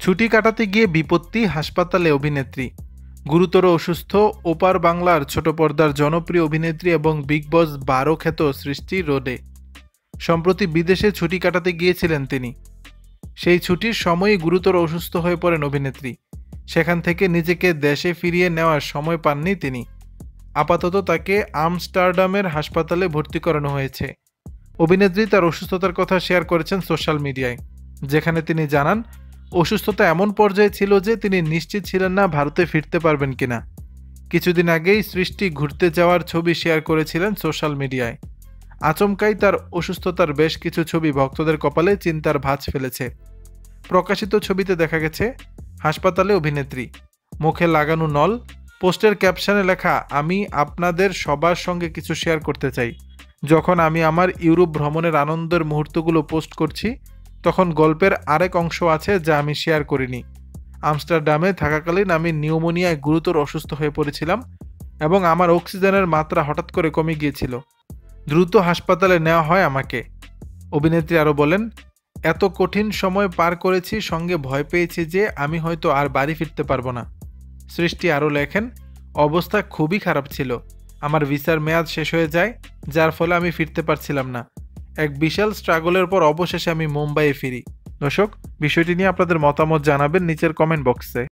ছুটি কাটাতে গিয়ে বিপত্তি, হাসপাতালে অভিনেত্রী গুরুতর অসুস্থ। ওপার বাংলার ছোট পর্দার জনপ্রিয় অভিনেত্রী এবং বিগ বস 12 খ্যাত সৃষ্টি রোডে সম্প্রতি বিদেশে ছুটি কাটাতে গিয়েছিলেন তিনি। সেই ছুটির সময়ই গুরুতর অসুস্থ হয়ে পড়েন অভিনেত্রী। সেখান থেকে নিজেকে দেশে ফিরিয়ে নেওয়ার সময় পাননি তিনি। আপাতত তাকে আমস্টারডামের হাসপাতালে ভর্তি করানো হয়েছে। অভিনেত্রী তার অসুস্থতার কথা শেয়ার করেছেন সোশ্যাল মিডিয়ায়, যেখানে তিনি জানান অসুস্থতা এমন পর্যায়ে ছিল যে তিনি নিশ্চিত ছিলেন না ভারতে ফিরতে পারবেন কিনা। কিছুদিন আগেই সৃষ্টি ঘুরতে যাওয়ার ছবি শেয়ার করেছিলেন সোশ্যাল মিডিয়ায়। আচমকাই তার অসুস্থতার বেশ কিছু ছবি ভক্তদের কপালে চিন্তার ভাঁজ ফেলেছে। প্রকাশিত ছবিতে দেখা গেছে হাসপাতালে অভিনেত্রী, মুখে লাগানো নল, পোস্টের ক্যাপশনে লেখা, আমি আপনাদের সবার সঙ্গে কিছু শেয়ার করতে চাই। যখন আমি আমার ইউরোপ ভ্রমণের আনন্দের মুহূর্তগুলো পোস্ট করছি, তখন গল্পের আরেক অংশ আছে যা আমি শেয়ার করিনি। আমস্টারডামে থাকাকালীন আমি নিউমোনিয়ায় গুরুতর অসুস্থ হয়ে পড়েছিলাম এবং আমার অক্সিজেনের মাত্রা হঠাৎ করে কমে গিয়েছিল। দ্রুত হাসপাতালে নেওয়া হয় আমাকে। অভিনেত্রী আরও বলেন, এত কঠিন সময় পার করেছি, সঙ্গে ভয় পেয়েছি যে আমি হয়তো আর বাড়ি ফিরতে পারবো না। সৃষ্টি আরও লেখেন, অবস্থা খুবই খারাপ ছিল। আমার ভিসার মেয়াদ শেষ হয়ে যায়, যার ফলে আমি ফিরতে পারছিলাম না। এক বিশাল স্ট্রাগলের পর অবশেষে আমি মুম্বাইয়ে ফিরি। দর্শক, বিষয়টি নিয়ে আপনাদের মতামত জানাবেন নিচের কমেন্ট বক্সে।